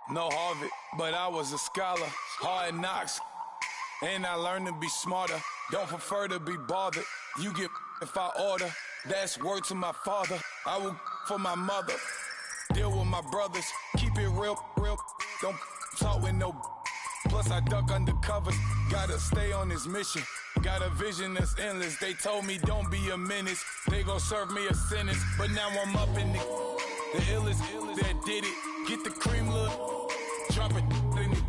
No Harvard, but I was a scholar. Hard knocks, and I learned to be smarter. Don't prefer to be bothered. You get if I order. That's word to my father. I will for my mother. Deal with my brothers. Keep it real. Don't talk with no. Plus I duck undercover. Gotta stay on this mission. Got a vision that's endless. They told me don't be a menace. They gon' serve me a sentence. But now I'm up in the illest that did it. Get the cream look. Drop it in it.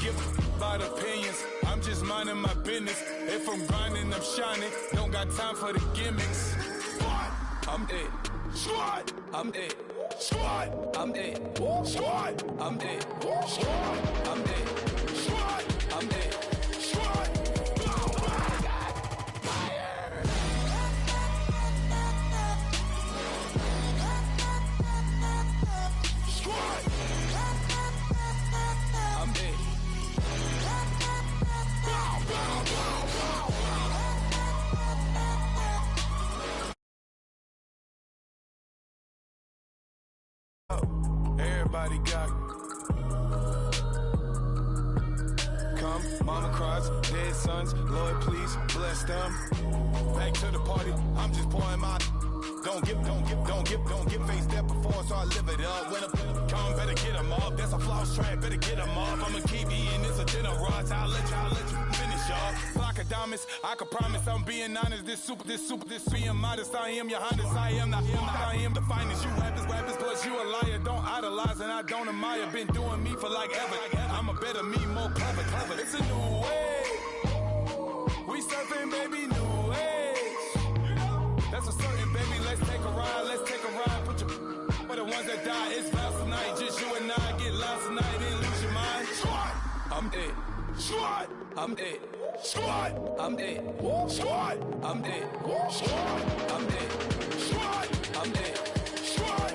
Give about opinions. I'm just minding my business. If I'm grinding, I'm shining. Don't got time for the gimmicks. I'm dead. Squad. I'm dead. Squad. I'm dead. Squad. I'm dead. Squad. I'm dead. Squad. I'm dead. Squad. Everybody got come, mama cries, dead sons, Lord please bless them. Back to the party, I'm just pouring my. Don't get face that before, so I live it up. When I come, better get them up. That's a floss track, better get them up. I'ma keep eating, it's a dinner rush. I'll let you finish up. Flock of diamonds, I can promise I'm being honest. This being modest. I am your highness, I am the finest. You rappers, plus you a liar. Don't idolize and I don't admire. Been doing me for like ever. I'm a better me, more clever. It's a new way. We surfing, baby, new age. That's a certain, baby. Let's take a ride. Put your for the ones that die. It's vows tonight. Just you and I get lost tonight and lose your mind. Squad, I'm dead. Squad, I'm dead. Squad, I'm dead. Squad, I'm dead. Squad, I'm dead. Squad, I'm dead. Squad.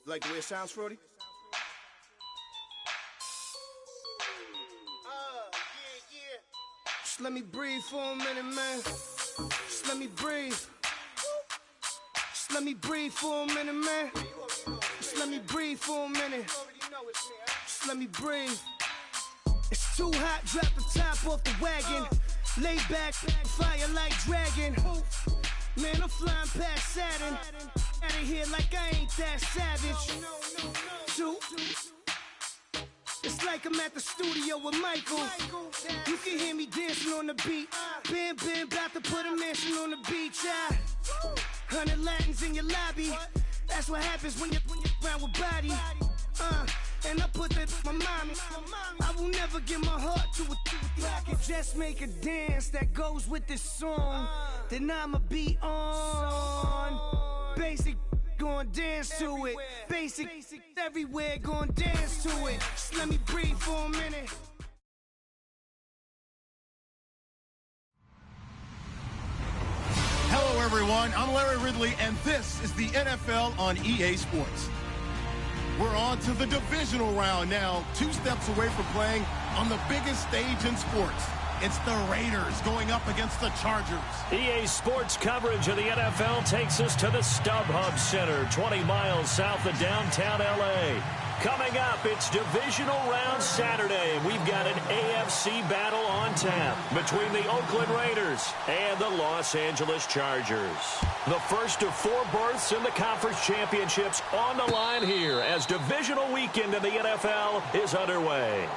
Like the way it sounds, Frody? Yeah. Just let me breathe for a minute, man. Just let me breathe. Just let me breathe for a minute, man. Just let me breathe for a minute. Just let me breathe. It's too hot, drop the top off the wagon. Lay back, fire like dragon. Man, I'm flying past Saturn. Out of here like I ain't that savage. Two. It's like I'm at the studio with Michael. You can hear me dancing on the beat. Bam, about to put a mansion on the beach. 100 Latins in your lobby. That's what happens when you're around with body. And I put that in my mommy. I will never give my heart to a I can just make a dance that goes with this song. Then I'ma be on. Basic, gon' dance to it. Basic, everywhere, gon' dance to it. Just let me breathe for a minute. Hello, everyone. I'm Larry Ridley, and this is the NFL on EA Sports. We're on to the divisional round now, 2 steps away from playing on the biggest stage in sports. It's the Raiders going up against the Chargers. EA Sports coverage of the NFL takes us to the StubHub Center, 20 miles south of downtown L.A. Coming up, it's Divisional Round Saturday. We've got an AFC battle on tap between the Oakland Raiders and the Los Angeles Chargers. The first of 4 berths in the conference championships on the line here as divisional weekend in the NFL is underway.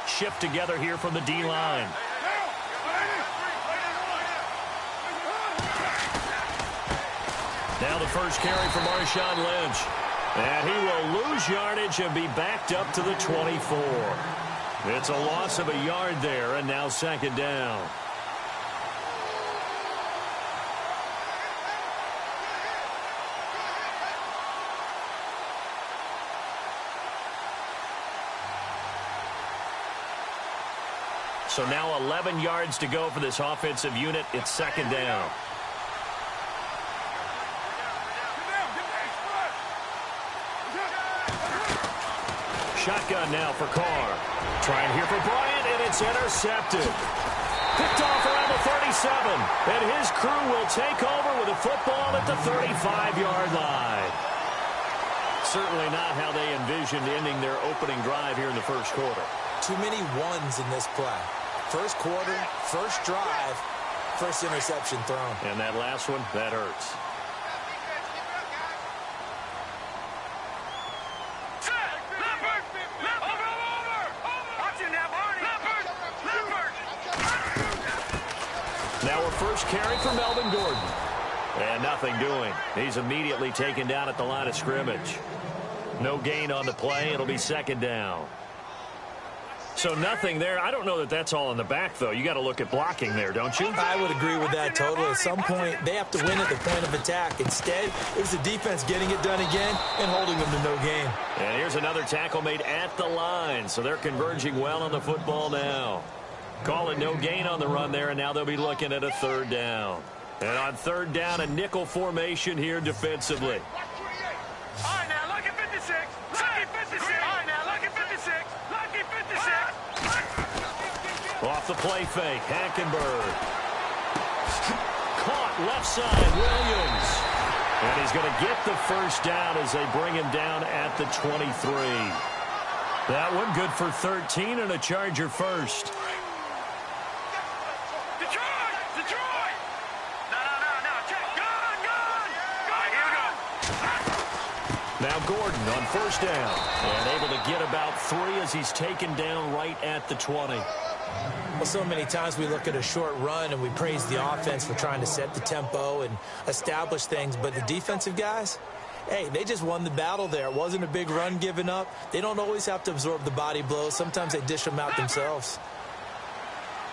Shift together here from the D-line. Now the first carry for Marshawn Lynch. And he will lose yardage and be backed up to the 24. It's a loss of a yard there, and now second down. So now 11 yards to go for this offensive unit. It's second down. Shotgun now for Carr. Trying here for Bryant, and it's intercepted. Picked off around the 37. And his crew will take over with a football at the 35-yard line. Certainly not how they envisioned ending their opening drive here in the first quarter. Too many ones in this play. First quarter, first drive, first interception thrown. And that last one, that hurts. Now a first carry for Melvin Gordon. And nothing doing. He's immediately taken down at the line of scrimmage. No gain on the play. It'll be second down. So nothing there. I don't know that that's all in the back, though. You got to look at blocking there, don't you? I would agree with that totally. At some point, they have to win at the point of attack. Instead, it was the defense getting it done again and holding them to no gain. And here's another tackle made at the line. So they're converging well on the football now. Calling no gain on the run there, and now they'll be looking at a third down. And on third down, a nickel formation here defensively. All right, now look at 56. Lucky 56. All right, now look at 56. Lucky 56. Off the play fake, Hackenberg. Caught left side, Williams. And he's going to get the first down as they bring him down at the 23. That one good for 13 and a Charger first. Detroit! No, check. Gone! All right, here we go. Now Gordon on first down. And able to get about 3 as he's taken down right at the 20. Well, so many times we look at a short run and we praise the offense for trying to set the tempo and establish things. But the defensive guys, hey, they just won the battle there. It wasn't a big run given up. They don't always have to absorb the body blows. Sometimes they dish them out themselves.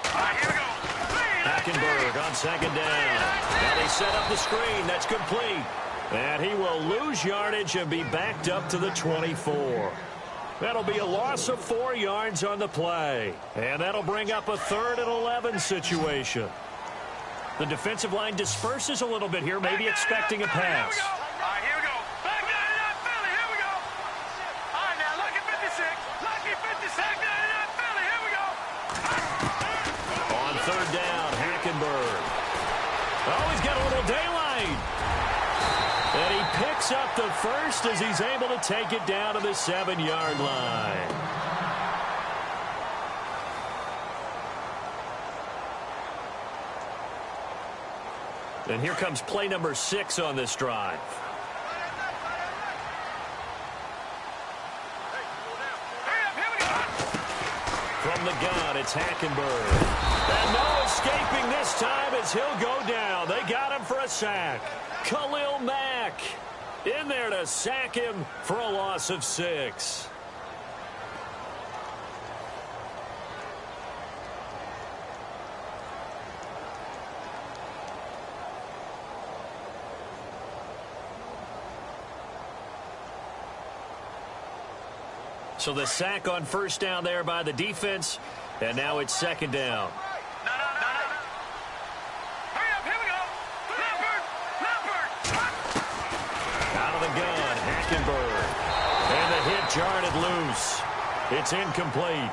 All right, here we go. Hackenberg on second down. Now they set up the screen. That's complete. And he will lose yardage and be backed up to the 24. That'll be a loss of 4 yards on the play. And that'll bring up a 3rd and 11 situation. The defensive line disperses a little bit here, maybe expecting a pass. All right, here we go. Back 99 Philly, here we go. All right, now lucky 56. Lucky 56. Back 99 Philly, here we go. On third down, Hackenberg. Oh, he's got a little daylight. And he picks up the first as he's able to take it down to the 7-yard line. And here comes play number 6 on this drive. From the gun, it's Hackenberg. And no escaping this time as he'll go down. They got him for a sack. Khalil Mack in there to sack him for a loss of 6. So the sack on first down there by the defense, and now it's second down. Hurry up, here we go. Leopard. Out of the gun, Hackenberg. And the hit jarred it loose. It's incomplete.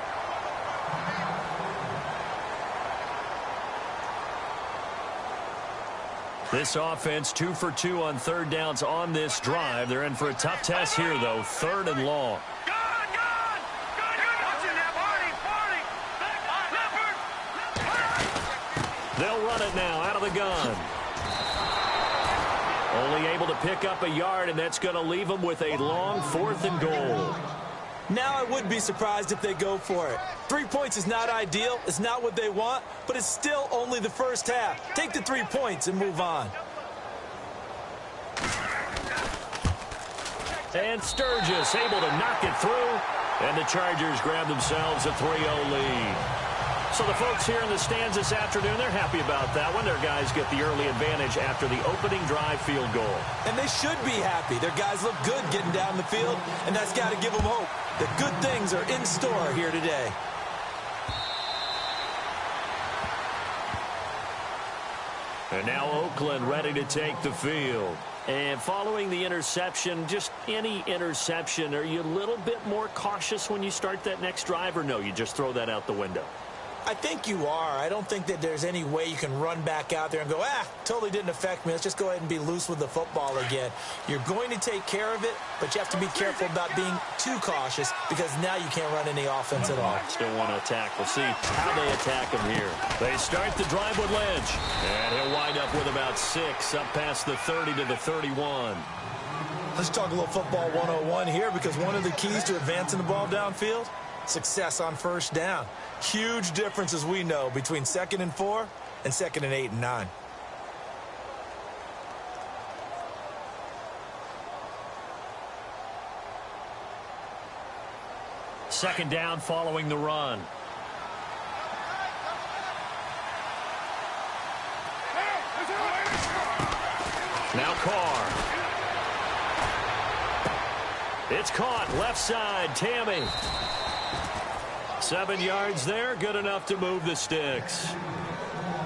This offense 2 for 2 on third downs on this drive. They're in for a tough test here, though. Third and long. They'll run it now out of the gun. Only able to pick up a yard, and that's going to leave them with a long 4th and goal. Now I would be surprised if they go for it. 3 points is not ideal. It's not what they want, but it's still only the first half. Take the 3 points and move on. And Sturgis able to knock it through, and the Chargers grab themselves a 3-0 lead. So the folks here in the stands this afternoon, they're happy about that one. Their guys get the early advantage after the opening drive field goal. And they should be happy. Their guys look good getting down the field, and that's got to give them hope that good things are in store here today. And now Oakland ready to take the field. And following the interception, just any interception, are you a little bit more cautious when you start that next drive, or no, you just throw that out the window? I think you are. I don't think that there's any way you can run back out there and go, totally didn't affect me. Let's just go ahead and be loose with the football again. You're going to take care of it, but you have to be careful about being too cautious because now you can't run any offense at all. Still want to attack. We'll see how they attack him here. They start the drive with Lynch, and he'll wind up with about 6 up past the 30 to the 31. Let's talk a little football 101 here because one of the keys to advancing the ball downfield, success on first down. Huge difference, as we know, between 2nd and 4 and 2nd and 8 and 9. Second down following the run. Now Carr. It's caught left side. Tammy. 7 yards there, good enough to move the sticks.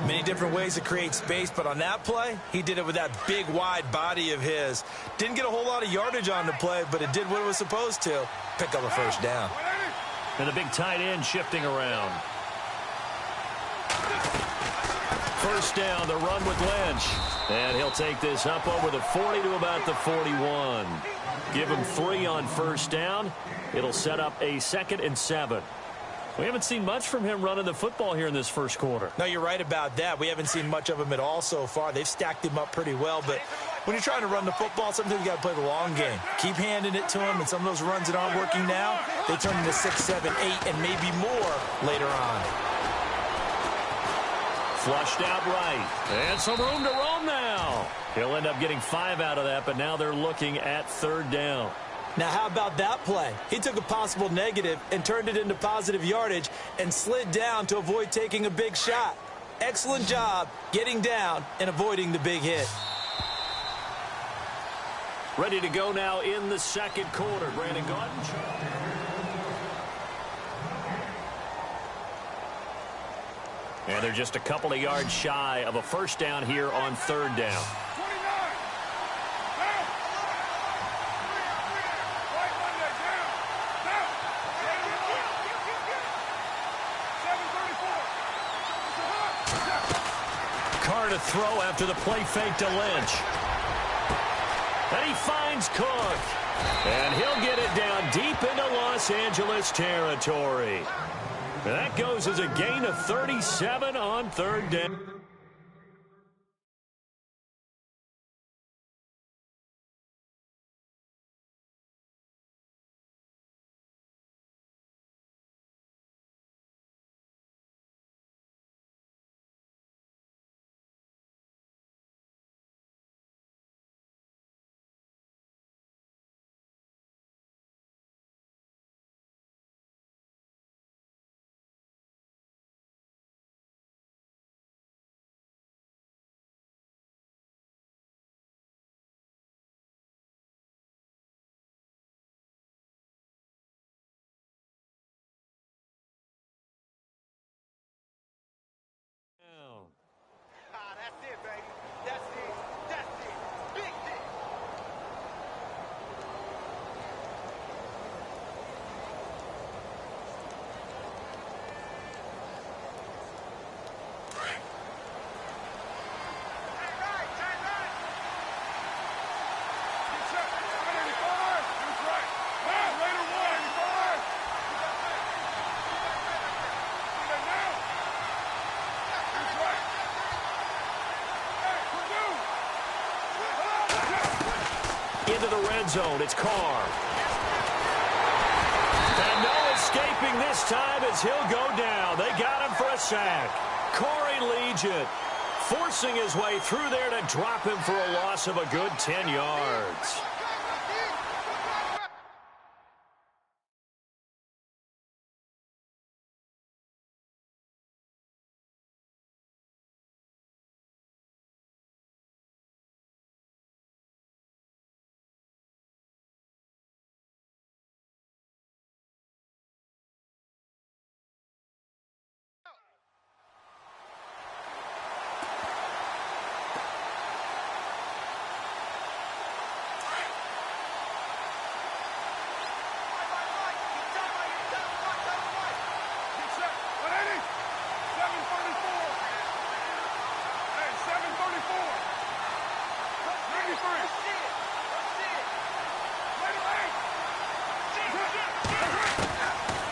Many different ways to create space, but on that play, he did it with that big, wide body of his. Didn't get a whole lot of yardage on the play, but it did what it was supposed to. Pick up a first down. And the big tight end shifting around. First down, the run with Lynch. And he'll take this up over the 40 to about the 41. Give him 3 on first down. It'll set up a 2nd and 7. We haven't seen much from him running the football here in this first quarter. No, you're right about that. We haven't seen much of him at all so far. They've stacked him up pretty well, but when you're trying to run the football, sometimes you got to play the long game. Keep handing it to him, and some of those runs that aren't working now, they turn into 6, 7, 8, and maybe more later on. Flushed out right. And some room to roam now. He'll end up getting 5 out of that, but now they're looking at third down. Now, how about that play? He took a possible negative and turned it into positive yardage and slid down to avoid taking a big shot. Excellent job getting down and avoiding the big hit. Ready to go now in the second quarter. Brandon Gordon. And they're just a couple of yards shy of a first down here on third down. Carr to throw after the play fake to Lynch. And he finds Cook. And he'll get it down deep into Los Angeles territory. And that goes as a gain of 37 on third down. into the red zone. It's Carr. And no escaping this time as he'll go down. They got him for a sack. Corey leads it, forcing his way through there to drop him for a loss of a good 10 yards.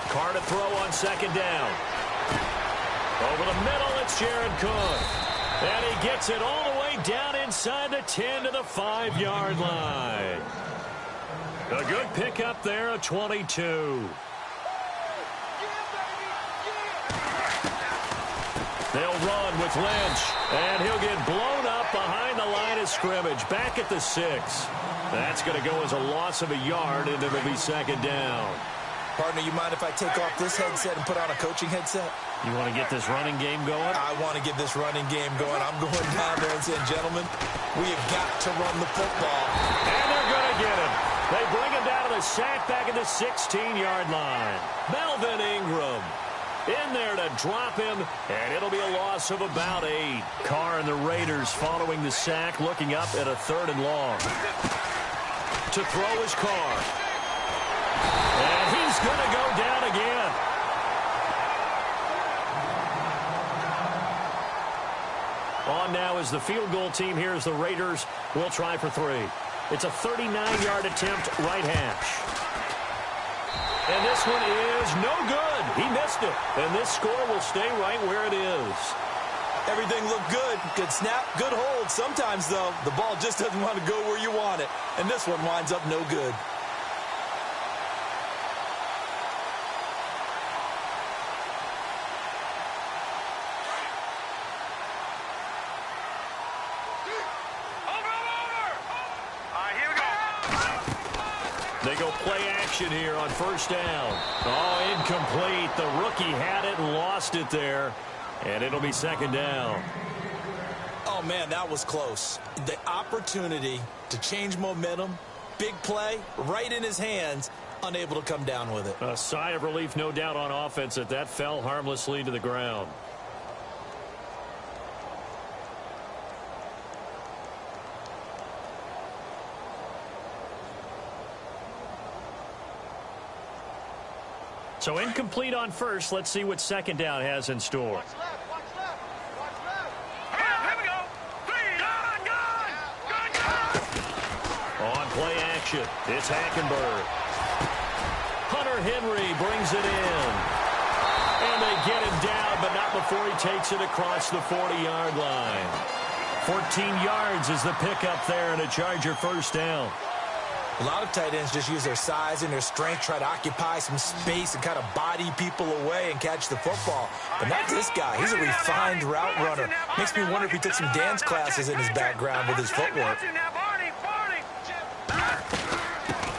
Carr to throw on second down. Over the middle, it's Jared Cook. And he gets it all the way down inside the 10 to the 5-yard line. A good pickup there, a 22. They'll run with Lynch, and he'll get blown up behind the line of scrimmage, back at the 6. That's going to go as a loss of a yard, and it'll be second down. Partner, you mind if I take off this headset and put on a coaching headset? You want to get this running game going? I want to get this running game going. I'm going down there and saying, gentlemen, we have got to run the football. And they're going to get him. They bring him down to the sack back at the 16-yard line. Melvin Ingram in there to drop him, and it'll be a loss of about 8. Carr and the Raiders following the sack, looking up at a 3rd and long. To throw is Carr. And he's going to go down again. On now is the field goal team here as the Raiders will try for 3. It's a 39-yard attempt, right hash. And this one is no good. He missed it. And this score will stay right where it is. Everything looked good. Good snap, good hold. Sometimes, though, the ball just doesn't want to go where you want it. And this one winds up no good. They go play action here on first down. Oh, incomplete. The rookie had it and lost it there. And it'll be second down. Oh, man, that was close. The opportunity to change momentum, big play, right in his hands, unable to come down with it. A sigh of relief, no doubt, on offense that fell harmlessly to the ground. So incomplete on first. Let's see what second down has in store. Watch left, watch left, watch left. Here we go. Gun. On play action, it's Hackenberg. Hunter Henry brings it in. And they get him down, but not before he takes it across the 40-yard line. 14 yards is the pickup there, and a Charger first down. A lot of tight ends just use their size and their strength, try to occupy some space and kind of body people away and catch the football. But not this guy. He's a refined route runner. Makes me wonder if he took some dance classes in his background with his footwork.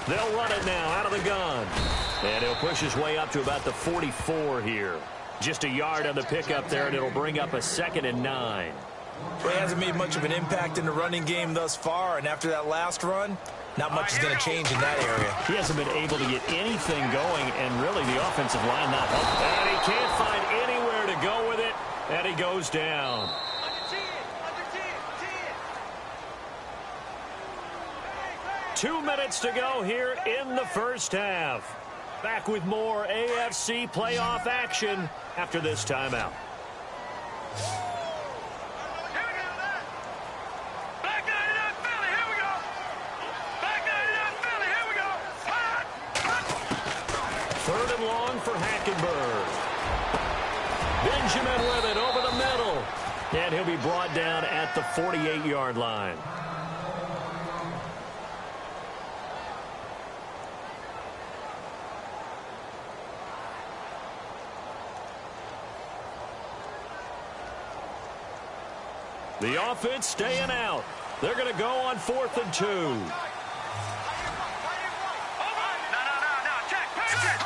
They'll run it now out of the gun. And he'll push his way up to about the 44 here. Just a yard on the pickup there, and it'll bring up a 2nd and 9. He hasn't made much of an impact in the running game thus far, and after that last run, not much is going to change in that area. He hasn't been able to get anything going, and really the offensive line not helping. And he can't find anywhere to go with it, and he goes down. 2 minutes to go here in the first half. Back with more AFC playoff action after this timeout. Third and long for Hackenberg. Benjamin with it over the middle. And he'll be brought down at the 48-yard line. The offense staying out. They're going to go on 4th and 2. No. Check. Pitch it.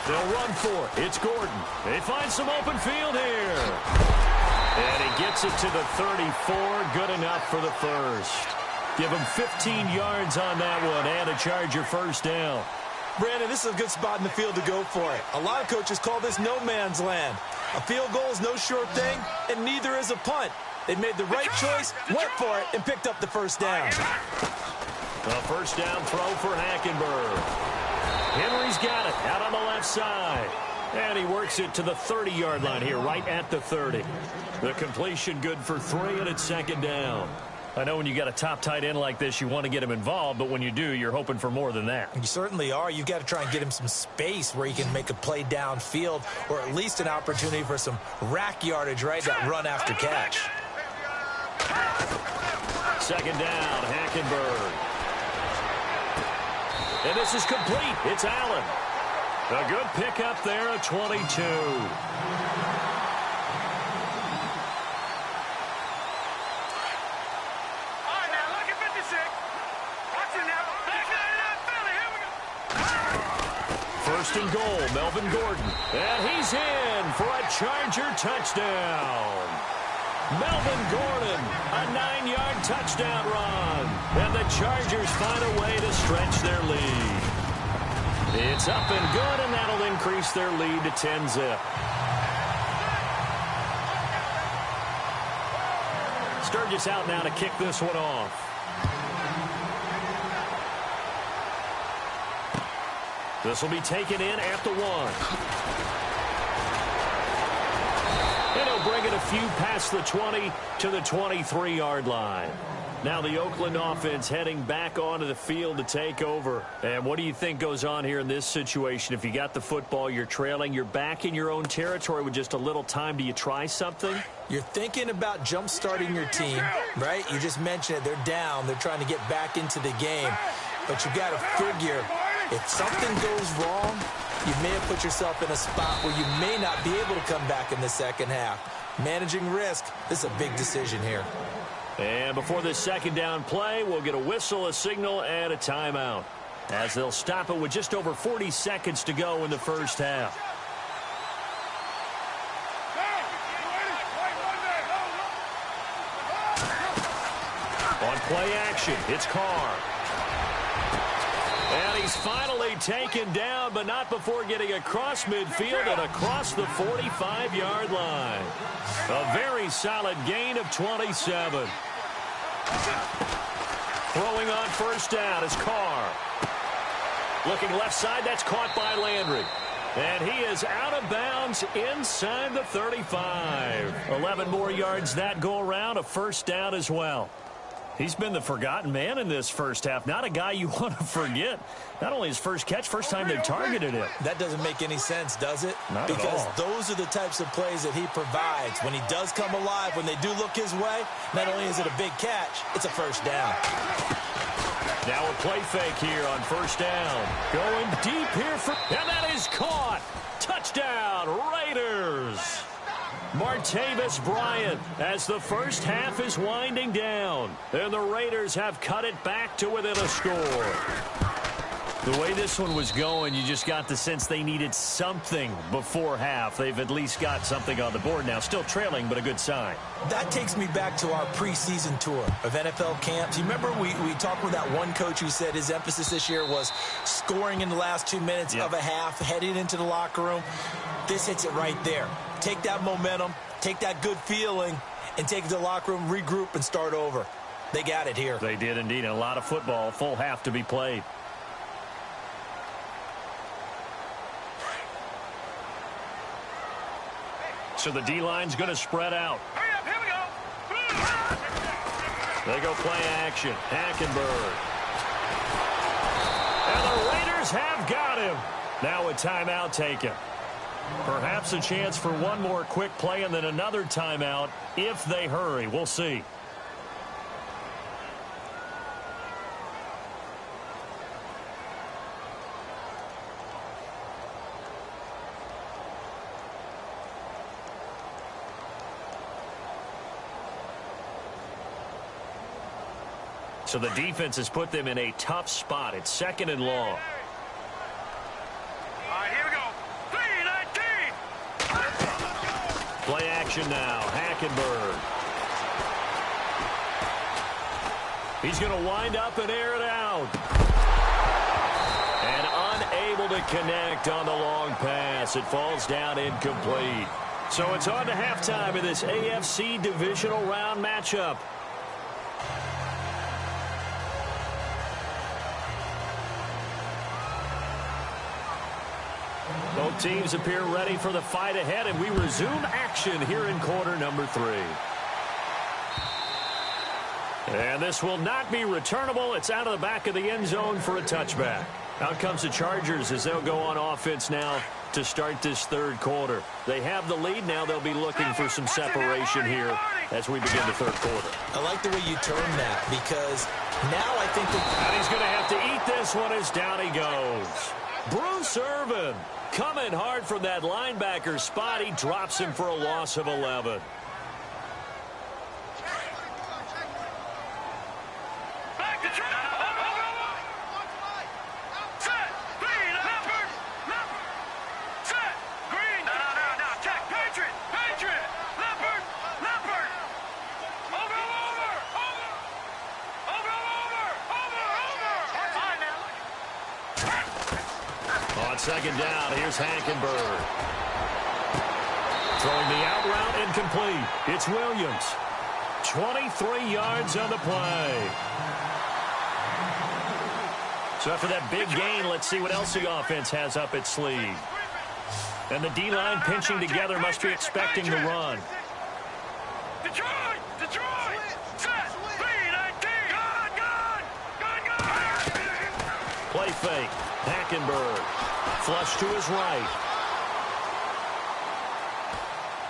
They'll run for it. It's Gordon. They find some open field here. And he gets it to the 34. Good enough for the first. Give him 15 yards on that one and a Charger first down. Brandon, this is a good spot in the field to go for it. A lot of coaches call this no man's land. A field goal is no sure thing, and neither is a punt. They made the right choice, went for it, and picked up the first down. A first down throw for Hackenberg. Henry's got it out on the left side. And he works it to the 30-yard line here, right at the 30. The completion good for 3, and it's 2nd down. I know when you got a top tight end like this, you want to get him involved, but when you do, you're hoping for more than that. You certainly are. You've got to try and get him some space where he can make a play downfield, or at least an opportunity for some rack yardage, right? That run after catch. 2nd down, Hackenberg. And this is complete. It's Allen. A good pickup there at 22. First and goal, Melvin Gordon. And he's in for a Charger touchdown. Melvin Gordon, a 9-yard touchdown run. And the Chargers find a way to stretch their lead. It's up and good, and that'll increase their lead to 10-zip. Sturgis out now to kick this one off. This will be taken in at the 1. And he'll bring it a few past the 20 to the 23-yard line. Now the Oakland offense heading back onto the field to take over. And what do you think goes on here in this situation? If you got the football, you're trailing, you're back in your own territory with just a little time. Do you try something? You're thinking about jump-starting your team, right? You just mentioned it. They're down. They're trying to get back into the game. But you got to figure, if something goes wrong, you may have put yourself in a spot where you may not be able to come back in the second half. Managing risk, this is a big decision here. And before this 2nd down play, we'll get a whistle, a signal, and a timeout, as they'll stop it with just over 40 seconds to go in the first half. On play action, it's Carr. And he's finally taken down, but not before getting across midfield and across the 45-yard line. A very solid gain of 27. Throwing on first down is Carr. Looking left side, that's caught by Landry. And he is out of bounds inside the 35. 11 more yards that go around, a first down as well. He's been the forgotten man in this first half. Not a guy you want to forget. Not only his first catch, first time they've targeted him. That doesn't make any sense, does it? Not at all. Because those are the types of plays that he provides. When he does come alive, when they do look his way, not only is it a big catch, it's a first down. Now a play fake here on first down. Going deep here for... And that is caught. Touchdown, Raiders. Martavis Bryant as the first half is winding down. And the Raiders have cut it back to within a score. The way this one was going, you just got the sense they needed something before half. They've at least got something on the board now. Still trailing, but a good sign. That takes me back to our preseason tour of NFL camps. You remember we talked with that one coach who said his emphasis this year was scoring in the last 2 minutes of a half, heading into the locker room. This hits it right there. Take that momentum, take that good feeling, and take it to the locker room, regroup, and start over. They got it here. They did indeed. And a lot of football, full half to be played. So the D-line's going to spread out. Hurry up, here we go. They go play action. Hackenberg. And the Raiders have got him. Now a timeout taken. Perhaps a chance for one more quick play and then another timeout if they hurry. We'll see. So the defense has put them in a tough spot. It's 2nd and long. All right, here we go. 3-19. Play action now. Hackenberg. He's going to wind up and air it out. And unable to connect on the long pass. It falls down incomplete. So it's on to halftime in this AFC divisional round matchup. Both teams appear ready for the fight ahead, and we resume action here in quarter number 3. And this will not be returnable. It's out of the back of the end zone for a touchback. Out comes the Chargers as they'll go on offense now to start this 3rd quarter. They have the lead now. They'll be looking for some separation here as we begin the 3rd quarter. I like the way you term that because now I think that... And he's going to have to eat this one as down he goes. Bruce Irvin coming hard from that linebacker spot. He drops him for a loss of 11. On 2nd down, here's Hackenberg. Throwing the out route incomplete. It's Williams. 23 yards on the play. So after that big gain, let's see what else the offense has up its sleeve. And the D-line pinching together must be expecting the run. Detroit! Detroit! Set! 3-19! Gone! Play fake. Hackenberg. Flush to his right.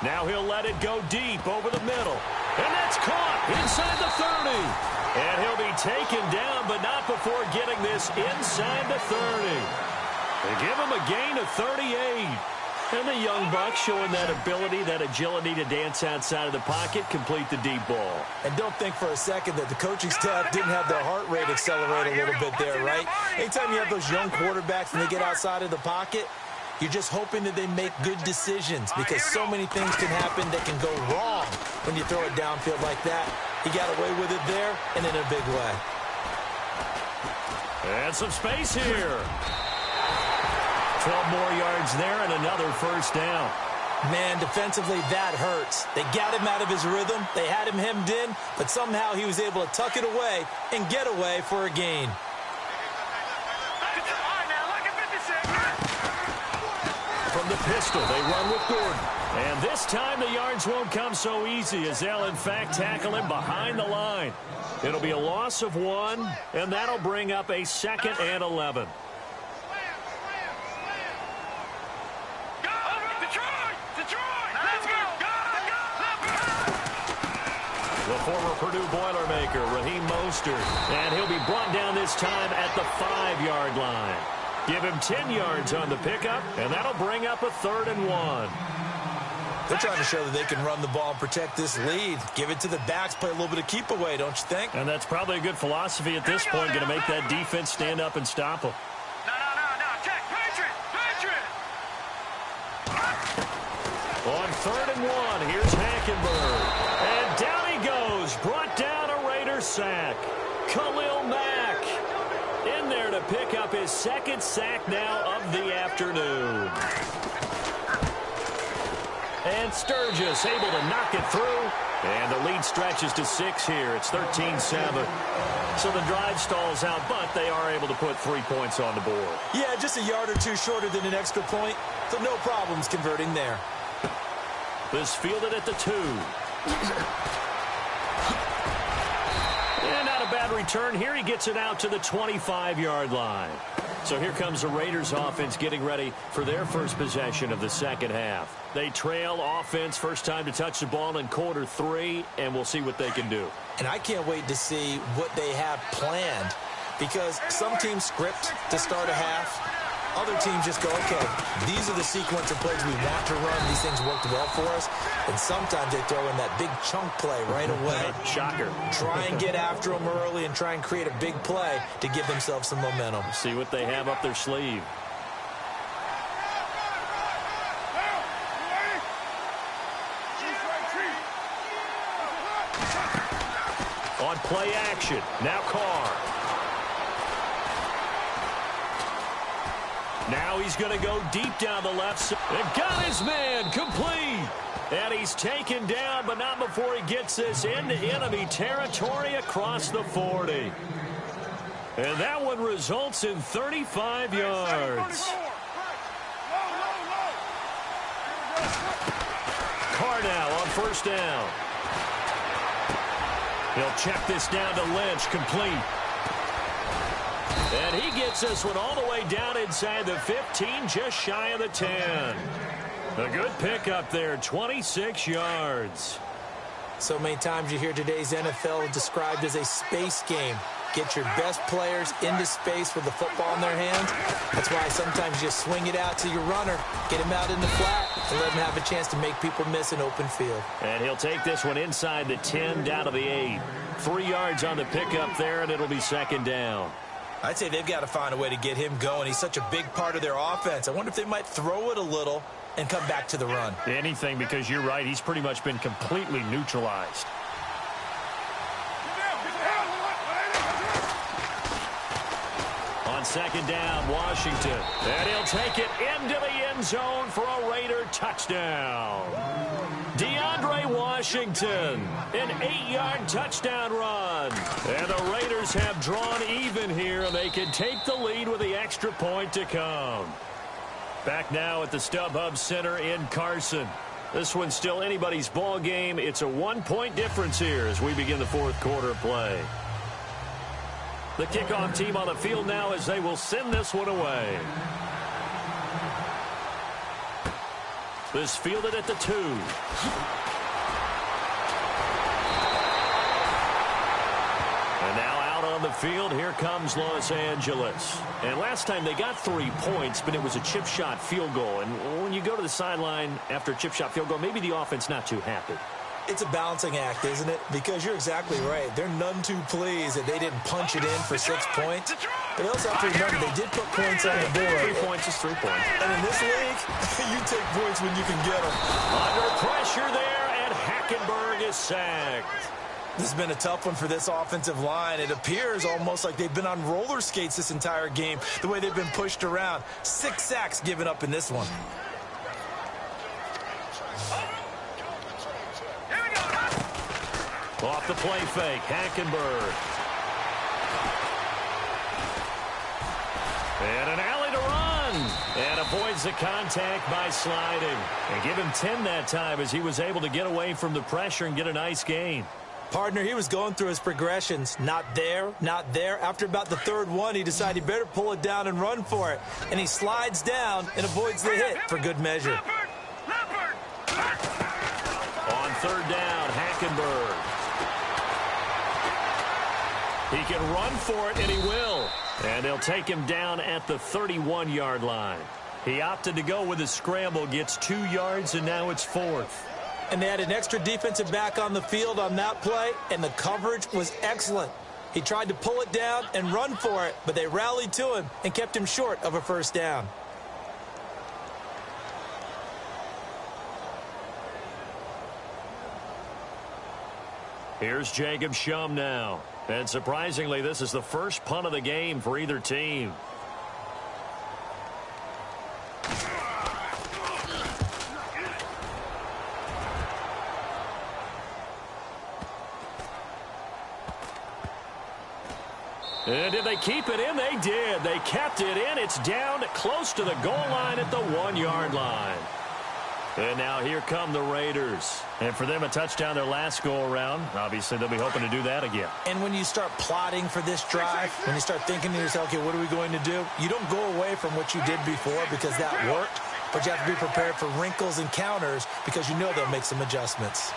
Now he'll let it go deep over the middle. And that's caught inside the 30. And he'll be taken down, but not before getting this inside the 30. They give him a gain of 38. And the young buck showing that ability, that agility to dance outside of the pocket, complete the deep ball. And don't think for a second that the coaching staff didn't have their heart rate accelerate a little bit there, right? Anytime you have those young quarterbacks and they get outside of the pocket, you're just hoping that they make good decisions because so many things can happen that can go wrong when you throw it downfield like that. He got away with it there and in a big way. And some space here. 12 more yards there and another 1st down. Man, defensively, that hurts. They got him out of his rhythm. They had him hemmed in, but somehow he was able to tuck it away and get away for a gain. From the pistol, they run with Gordon. And this time the yards won't come so easy as they'll, in fact, tackle him behind the line. It'll be a loss of 1, and that'll bring up a 2nd and 11. The former Purdue Boilermaker, Raheem Mostert. And he'll be brought down this time at the 5-yard line. Give him 10 yards on the pickup, and that'll bring up a 3rd and 1. They're trying to show that they can run the ball and protect this lead. Give it to the backs, play a little bit of keep away, don't you think? And that's probably a good philosophy at this point, going to make that defense stand up and stop them. No. Check. Patriot. On 3rd and 1, here's Hackenberg. And down he goes. Brought down a Raider sack. Khalil Mack in there to pick up his 2nd sack now of the afternoon. And Sturgis able to knock it through. And the lead stretches to 6 here. It's 13-7. So the drive stalls out, but they are able to put 3 points on the board. Yeah, just a yard or two shorter than an extra point. So no problems converting there. This fielded at the 2. And not a bad return here. He gets it out to the 25-yard line. So here comes the Raiders offense getting ready for their first possession of the 2nd half. They trail offense, first time to touch the ball in quarter 3, and we'll see what they can do. And I can't wait to see what they have planned because some teams script to start a half. Other teams just go, okay, these are the sequence of plays we want to run. These things worked well for us. And sometimes they throw in that big chunk play right away. Shocker. Try and get after them early and try and create a big play to give themselves some momentum. See what they have up their sleeve. On play action, now Carr. Now he's going to go deep down the left side. And got his man complete. And he's taken down, but not before he gets this into enemy territory across the 40. And that one results in 35 yards. Carr now on first down. He'll check this down to Lynch, complete. And he gets this one all the way down inside the 15, just shy of the 10. A good pickup there, 26 yards. So many times you hear today's NFL described as a space game. Get your best players into space with the football in their hands. That's why sometimes you just swing it out to your runner, get him out in the flat, and let him have a chance to make people miss an open field. And he'll take this one inside the 10, down to the 8. 3 yards on the pickup there, and it'll be second down. I'd say they've got to find a way to get him going. He's such a big part of their offense. I wonder if they might throw it a little and come back to the run. Anything, because you're right, he's pretty much been completely neutralized. On second down, Washington. And he'll take it into the end zone for a Raider touchdown. DeAndre Washington, an 8-yard touchdown run. And the Raiders have drawn even here, and they can take the lead with the extra point to come. Back now at the StubHub Center in Carson. This one's still anybody's ball game. It's a 1-point difference here as we begin the fourth quarter of play. The kickoff team on the field now as they will send this one away. This fielded at the 2. And now out on the field, here comes Los Angeles. And last time they got 3 points, but it was a chip shot field goal. And when you go to the sideline after a chip shot field goal, maybe the offense not too happy. It's a balancing act, isn't it? Because you're exactly right. They're none too pleased that they didn't punch it in for 6 points. But they also have to remember they did put points on the board. 3 points is 3 points. And in this league, you take points when you can get them. Under pressure there, and Hackenberg is sacked. This has been a tough one for this offensive line. It appears almost like they've been on roller skates this entire game, the way they've been pushed around. 6 sacks given up in this one. Off the play fake, Hackenberg. And an alley to run. And avoids the contact by sliding. And give him 10 that time as he was able to get away from the pressure and get a nice gain. Partner, he was going through his progressions. Not there, not there. After about the 3rd one, he decided he better pull it down and run for it. And he slides down and avoids the hit for good measure. On 3rd down, Hackenberg. He can run for it, and he will. And they'll take him down at the 31-yard line. He opted to go with a scramble, gets 2 yards, and now it's 4th. And they had an extra defensive back on the field on that play, and the coverage was excellent. He tried to pull it down and run for it, but they rallied to him and kept him short of a first down. Here's Jacob Shum now. And surprisingly, this is the first punt of the game for either team. And did they keep it in? They did. They kept it in. It's down close to the goal line at the 1-yard line. And now here come the Raiders. And for them, a touchdown their last go-around. Obviously, they'll be hoping to do that again. And when you start plotting for this drive, when you start thinking to yourself, okay, what are we going to do? You don't go away from what you did before because that worked, but you have to be prepared for wrinkles and counters because you know they'll make some adjustments.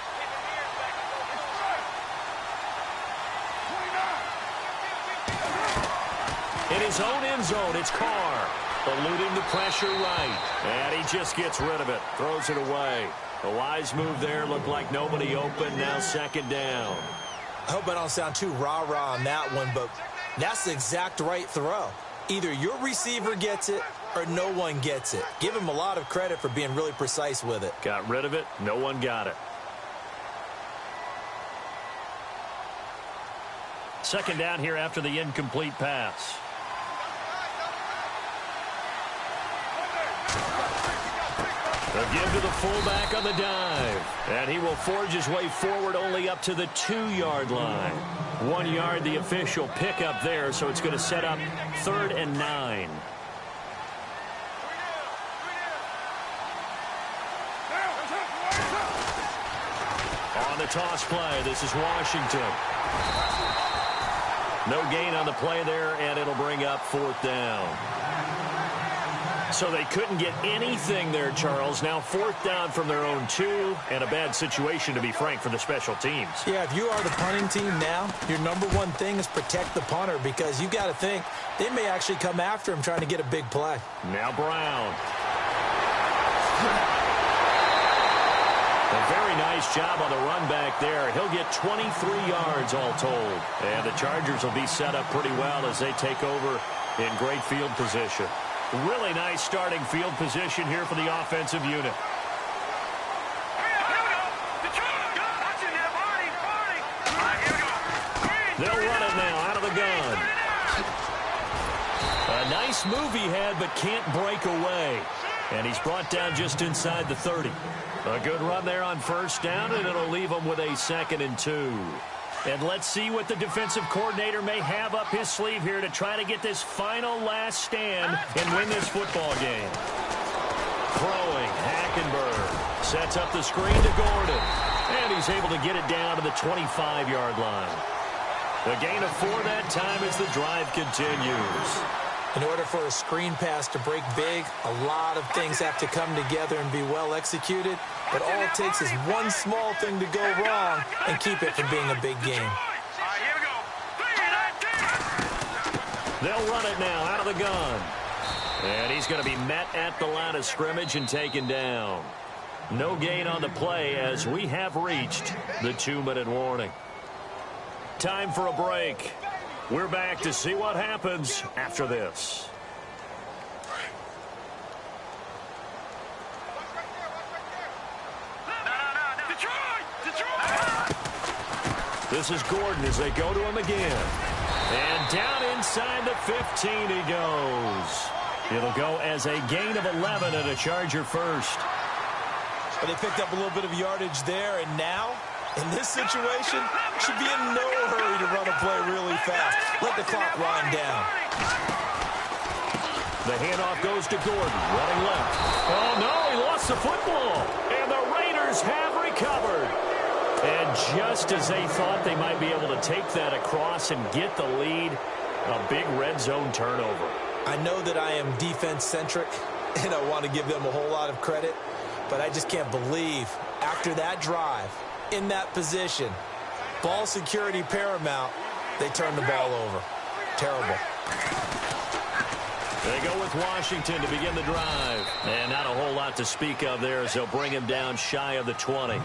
In his own end zone, it's Carr. Eluding the pressure right. And he just gets rid of it. Throws it away. A wise move there. Looked like nobody open. Now second down. I hope I don't sound too rah-rah on that one, but that's the exact right throw. Either your receiver gets it or no one gets it. Give him a lot of credit for being really precise with it. Got rid of it. No one got it. Second down here after the incomplete pass. A give to the fullback on the dive. And he will forge his way forward only up to the 2-yard line. 1 yard, the official pickup there, so it's going to set up 3rd and 9. On the toss play, this is Washington. No gain on the play there, and it'll bring up 4th down. So they couldn't get anything there, Charles. Now 4th down from their own 2, and a bad situation, to be frank, for the special teams. Yeah, if you are the punting team now, your number one thing is protect the punter, because you got to think they may actually come after him trying to get a big play. Now Brown. A very nice job on the run back there. He'll get 23 yards all told. And the Chargers will be set up pretty well as they take over in great field position. Really nice starting field position here for the offensive unit. They'll run it now out of the gun. A nice move he had, but can't break away. And he's brought down just inside the 30. A good run there on 1st down, and it'll leave him with a 2nd and 2. And let's see what the defensive coordinator may have up his sleeve here to try to get this final last stand and win this football game. Throwing, Hackenberg sets up the screen to Gordon. And he's able to get it down to the 25-yard line. A gain of 4 that time as the drive continues. In order for a screen pass to break big, a lot of things have to come together and be well executed. But all it takes is one small thing to go wrong and keep it from being a big game. They'll run it now out of the gun. And he's going to be met at the line of scrimmage and taken down. No gain on the play as we have reached the 2-minute warning. Time for a break. We're back to see what happens after this. This is Gordon as they go to him again. And down inside the 15 he goes. It'll go as a gain of 11 and a Charger first. But they picked up a little bit of yardage there, and now, in this situation, should be in no hurry to run a play really fast. Let the clock wind down. The handoff goes to Gordon, running left. Oh, no, he lost the football. And the Raiders have recovered. And just as they thought they might be able to take that across and get the lead, a big red zone turnover. I know that I am defense-centric, and I want to give them a whole lot of credit, but I just can't believe after that drive, in that position, ball security paramount, they turn the ball over. Terrible. They go with Washington to begin the drive. And not a whole lot to speak of there as they'll bring him down shy of the 20.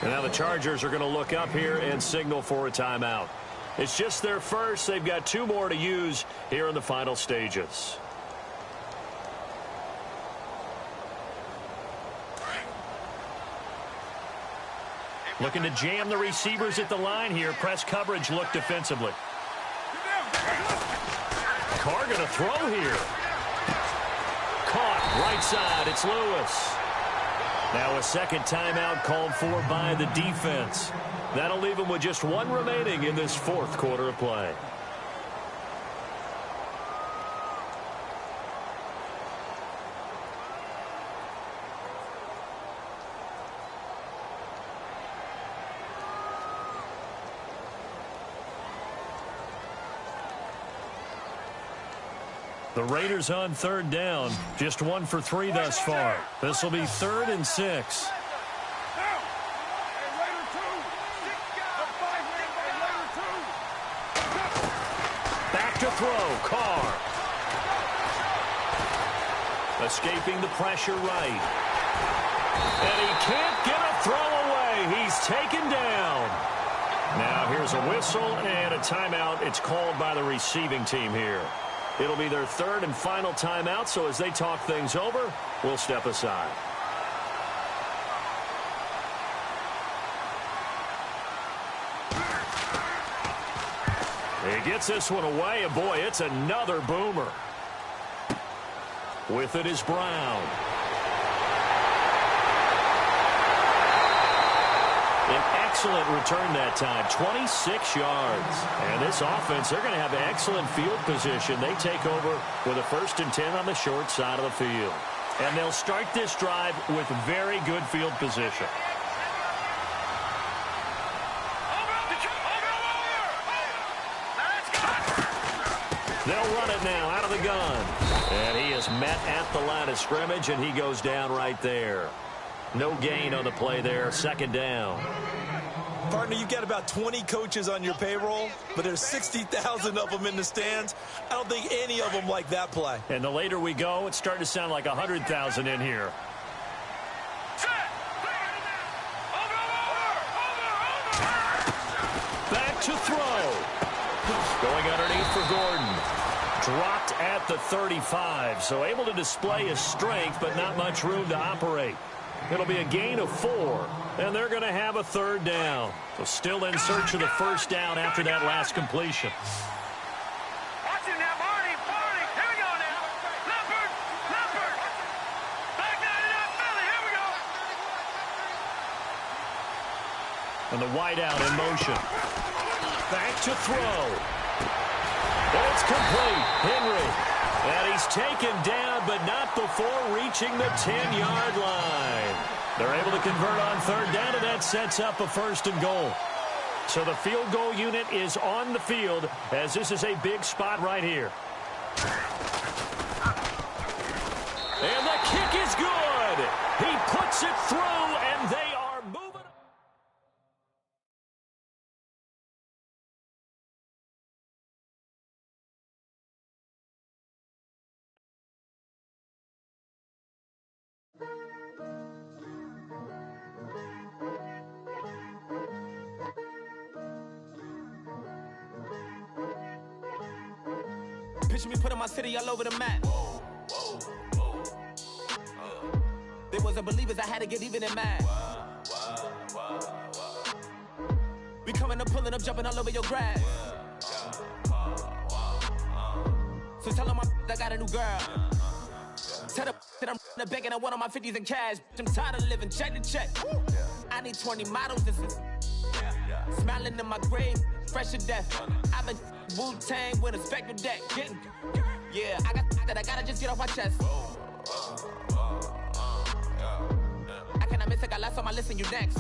And now the Chargers are going to look up here and signal for a timeout. It's just their first. They've got 2 more to use here in the final stages. Looking to jam the receivers at the line here. Press coverage look defensively. Carr going to throw here. Caught right side. It's Lewis. Now a second timeout called for by the defense. That'll leave them with just 1 remaining in this 4th quarter of play. The Raiders on 3rd down. Just 1 for 3 thus far. This will be 3rd and 6. Back to throw. Carr. Escaping the pressure right. And he can't get a throw away. He's taken down. Now here's a whistle and a timeout. It's called by the receiving team here. It'll be their third and final timeout, so as they talk things over, we'll step aside. He gets this one away, and boy, it's another boomer. With it is Brown. An excellent return that time, 26 yards. And this offense, they're going to have excellent field position. They take over with a 1st and 10 on the short side of the field. And they'll start this drive with very good field position. They'll run it now out of the gun. And he is met at the line of scrimmage, and he goes down right there. No gain on the play there, 2nd down. Partner, you've got about 20 coaches on your payroll, but there's 60,000 of them in the stands. I don't think any of them like that play. And the later we go, it's starting to sound like 100,000 in here. Back to throw. Going underneath for Gordon. Dropped at the 35, so able to display his strength, but not much room to operate. It'll be a gain of 4, and they're going to have a 3rd down. So still in search of the 1st down after that last completion. Watch it now, Barney. Here we go now. Leopard. Back 99 Philly. Here we go. And the wideout in motion. Back to throw. And it's complete. Henry. And he's taken down, but not before reaching the 10-yard line. They're able to convert on 3rd down, and that sets up a 1st and goal. So the field goal unit is on the field, as this is a big spot right here. And the kick is good. He puts it through, and they are moving. Picture me putting my city all over the map. They wasn't believers, I had to get even and mad. We coming up, pulling up, jumping all over your grass. So tell them I got a new girl. Tell them that I'm in the bank and I want all my 50s in cash. I'm tired of living check to check. I need 20 models. This is smiling in my grave, fresh to death. I've been Wu-Tang with a spectral deck. Yeah, I gotta just get off my chest. I cannot miss it, got last on my list and you next.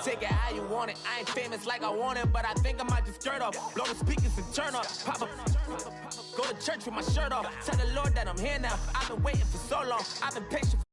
Take it how you want it. I ain't famous like I want it, but I think I might just skirt off. Blow the speakers and turn up. Pop up. Go to church with my shirt off. Tell the Lord that I'm here now. I've been waiting for so long. I've been patient.